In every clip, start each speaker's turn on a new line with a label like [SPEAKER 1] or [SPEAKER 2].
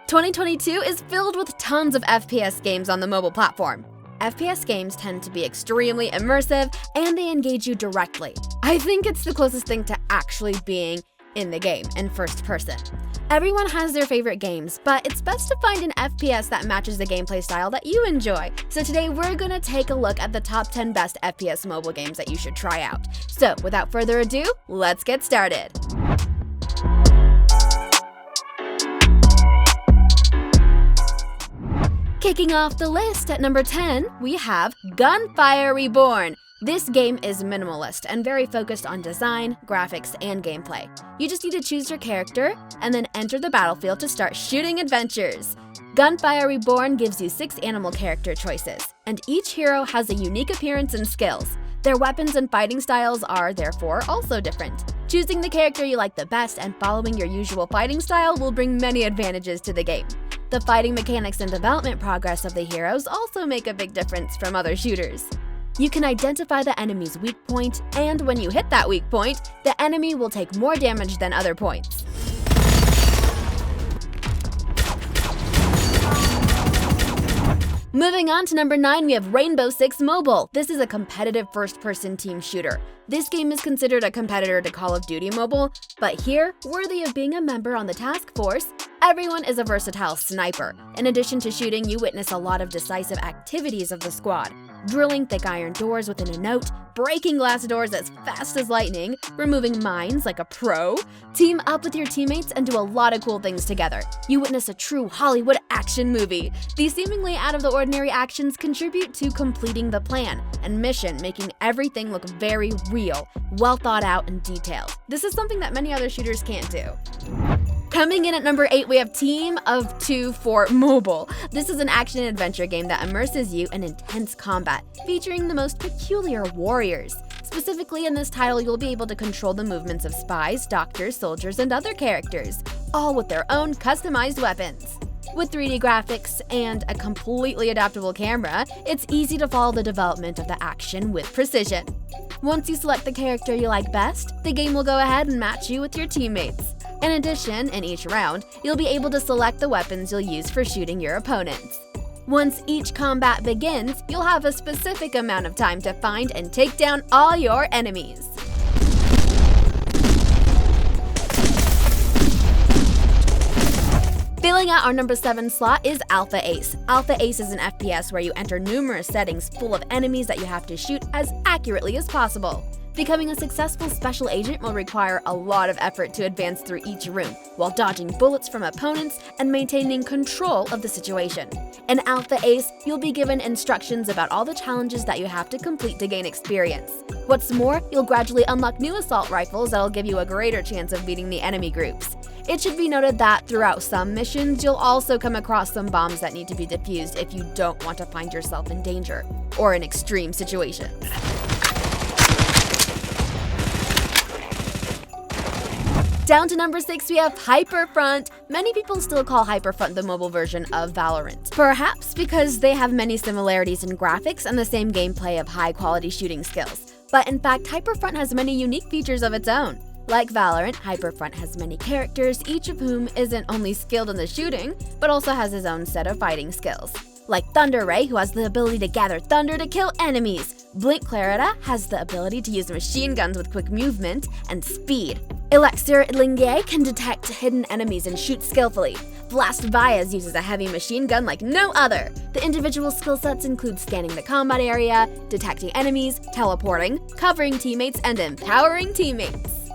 [SPEAKER 1] 2022 is filled with tons of FPS games on the mobile platform. FPS games tend to be extremely immersive and they engage you directly. I think it's the closest thing to actually being in the game in first person. Everyone has their favorite games, but it's best to find an FPS that matches the gameplay style that you enjoy. So today we're gonna take a look at the top 10 best FPS mobile games that you should try out. So without further ado, let's get started. Kicking off the list at number 10, we have Gunfire Reborn. This game is minimalist and very focused on design, graphics, and gameplay. You just need to choose your character and then enter the battlefield to start shooting adventures. Gunfire Reborn gives you 6 animal character choices, and each hero has a unique appearance and skills. Their weapons and fighting styles are, therefore, also different. Choosing the character you like the best and following your usual fighting style will bring many advantages to the game. The fighting mechanics and development progress of the heroes also make a big difference from other shooters. You can identify the enemy's weak point, and when you hit that weak point, the enemy will take more damage than other points. Moving on to number 9, we have Rainbow Six Mobile. This is a competitive first-person team shooter. This game is considered a competitor to Call of Duty Mobile, but here, worthy of being a member on the task force, everyone is a versatile sniper. In addition to shooting, you witness a lot of decisive activities of the squad. Drilling thick iron doors within a note, breaking glass doors as fast as lightning, removing mines like a pro. Team up with your teammates and do a lot of cool things together. You witness a true Hollywood action movie. These seemingly out-of-the-ordinary actions contribute to completing the plan and mission, making everything look very real, well thought out and detailed. This is something that many other shooters can't do. Coming in at number 8, we have Team of 2 for Mobile. This is an action-adventure game that immerses you in intense combat, featuring the most peculiar warriors. Specifically in this title, you'll be able to control the movements of spies, doctors, soldiers, and other characters, all with their own customized weapons. With 3D graphics and a completely adaptable camera, it's easy to follow the development of the action with precision. Once you select the character you like best, the game will go ahead and match you with your teammates. In addition, in each round, you'll be able to select the weapons you'll use for shooting your opponents. Once each combat begins, you'll have a specific amount of time to find and take down all your enemies. Filling out our number 7 slot is Alpha Ace. Alpha Ace is an FPS where you enter numerous settings full of enemies that you have to shoot as accurately as possible. Becoming a successful special agent will require a lot of effort to advance through each room, while dodging bullets from opponents and maintaining control of the situation. In Alpha Ace, you'll be given instructions about all the challenges that you have to complete to gain experience. What's more, you'll gradually unlock new assault rifles that'll give you a greater chance of beating the enemy groups. It should be noted that throughout some missions, you'll also come across some bombs that need to be defused if you don't want to find yourself in danger or in extreme situations. Down to number 6, we have Hyperfront. Many people still call Hyperfront the mobile version of Valorant. Perhaps because they have many similarities in graphics and the same gameplay of high-quality shooting skills. But in fact, Hyperfront has many unique features of its own. Like Valorant, Hyperfront has many characters, each of whom isn't only skilled in the shooting, but also has his own set of fighting skills. Like Thunder Ray, who has the ability to gather thunder to kill enemies. Blink Clarita has the ability to use machine guns with quick movement and speed. Elixir Lingier can detect hidden enemies and shoot skillfully. Blast Vias uses a heavy machine gun like no other. The individual skill sets include scanning the combat area, detecting enemies, teleporting, covering teammates, and empowering teammates.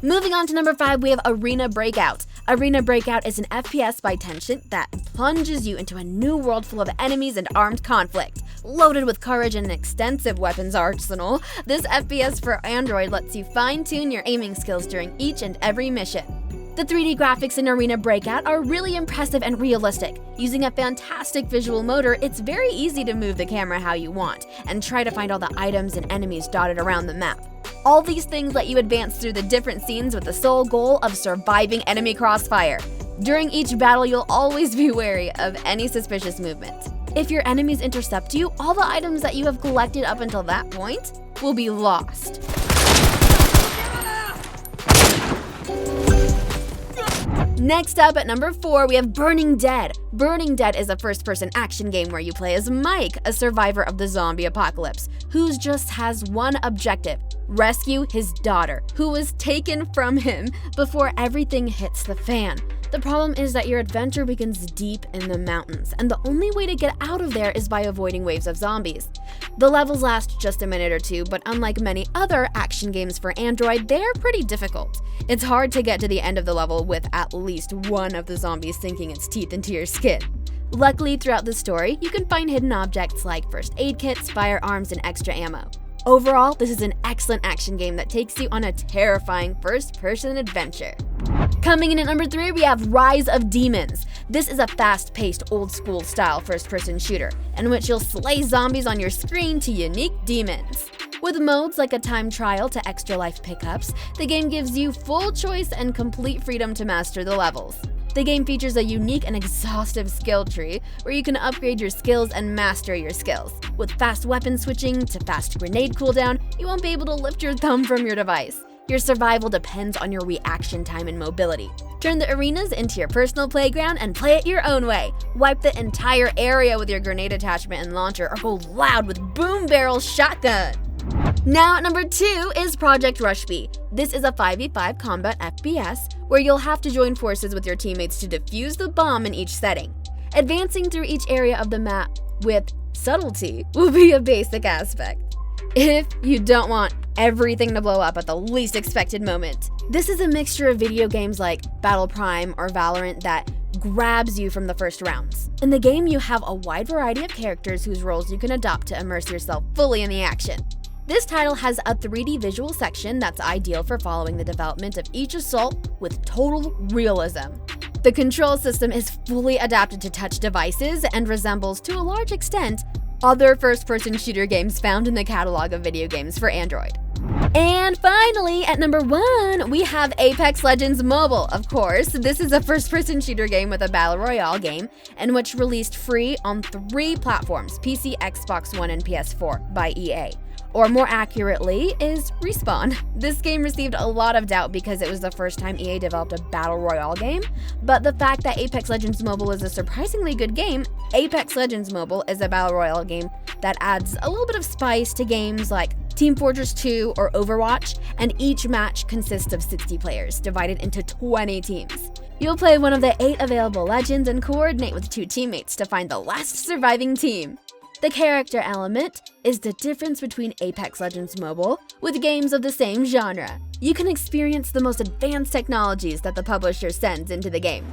[SPEAKER 1] Moving on to number 5, we have Arena Breakout. Arena Breakout is an FPS by Tencent that plunges you into a new world full of enemies and armed conflict. Loaded with courage and an extensive weapons arsenal, this FPS for Android lets you fine-tune your aiming skills during each and every mission. The 3D graphics in Arena Breakout are really impressive and realistic. Using a fantastic visual motor, it's very easy to move the camera how you want and try to find all the items and enemies dotted around the map. All these things let you advance through the different scenes with the sole goal of surviving enemy crossfire. During each battle, you'll always be wary of any suspicious movement. If your enemies intercept you, all the items that you have collected up until that point will be lost. Next up at number 4, we have Burning Dead. Burning Dead is a first-person action game where you play as Mike, a survivor of the zombie apocalypse, who just has one objective: rescue his daughter, who was taken from him before everything hits the fan. The problem is that your adventure begins deep in the mountains, and the only way to get out of there is by avoiding waves of zombies. The levels last just a minute or two, but unlike many other action games for Android, they're pretty difficult. It's hard to get to the end of the level with at least one of the zombies sinking its teeth into your skin. Luckily, throughout the story, you can find hidden objects like first aid kits, firearms, and extra ammo. Overall, this is an excellent action game that takes you on a terrifying first-person adventure. Coming in at number 3, we have Rise of Demons. This is a fast-paced, old-school style first-person shooter, in which you'll slay zombies on your screen to unique demons. With modes like a time trial to extra life pickups, the game gives you full choice and complete freedom to master the levels. The game features a unique and exhaustive skill tree where you can upgrade your skills and master your skills. With fast weapon switching to fast grenade cooldown, you won't be able to lift your thumb from your device. Your survival depends on your reaction time and mobility. Turn the arenas into your personal playground and play it your own way. Wipe the entire area with your grenade attachment and launcher, or go loud with Boom Barrel Shotgun. Now at number 2 is Project RushB. This is a 5v5 combat FPS where you'll have to join forces with your teammates to defuse the bomb in each setting. Advancing through each area of the map with subtlety will be a basic aspect, if you don't want everything to blow up at the least expected moment. This is a mixture of video games like Battle Prime or Valorant that grabs you from the first rounds. In the game, you have a wide variety of characters whose roles you can adopt to immerse yourself fully in the action. This title has a 3D visual section that's ideal for following the development of each assault with total realism. The control system is fully adapted to touch devices and resembles, to a large extent, other first-person shooter games found in the catalog of video games for Android. And finally, at number 1, we have Apex Legends Mobile. Of course, this is a first-person shooter game with a battle royale game, and which released free on 3 platforms: PC, Xbox One, and PS4 by EA. Or more accurately, is Respawn. This game received a lot of doubt because it was the first time EA developed a battle royale game, but the fact that Apex Legends Mobile is a surprisingly good game, Apex Legends Mobile is a battle royale game that adds a little bit of spice to games like Team Fortress 2 or Overwatch, and each match consists of 60 players, divided into 20 teams. You'll play one of the 8 available legends and coordinate with 2 teammates to find the last surviving team. The character element is the difference between Apex Legends Mobile with games of the same genre. You can experience the most advanced technologies that the publisher sends into the game.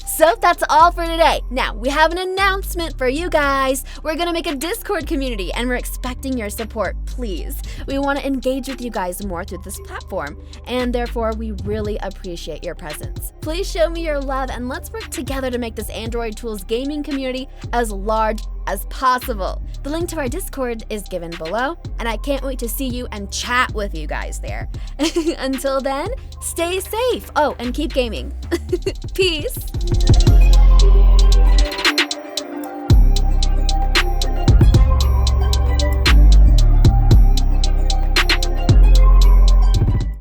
[SPEAKER 1] So that's all for today. Now, we have an announcement for you guys. We're gonna make a Discord community and we're expecting your support, please. We wanna engage with you guys more through this platform, and therefore we really appreciate your presence. Please show me your love and let's work together to make this Android Tools gaming community as large as possible. The link to our Discord is given below, and I can't wait to see you and chat with you guys there. Until then, stay safe. Oh, and keep gaming. Peace.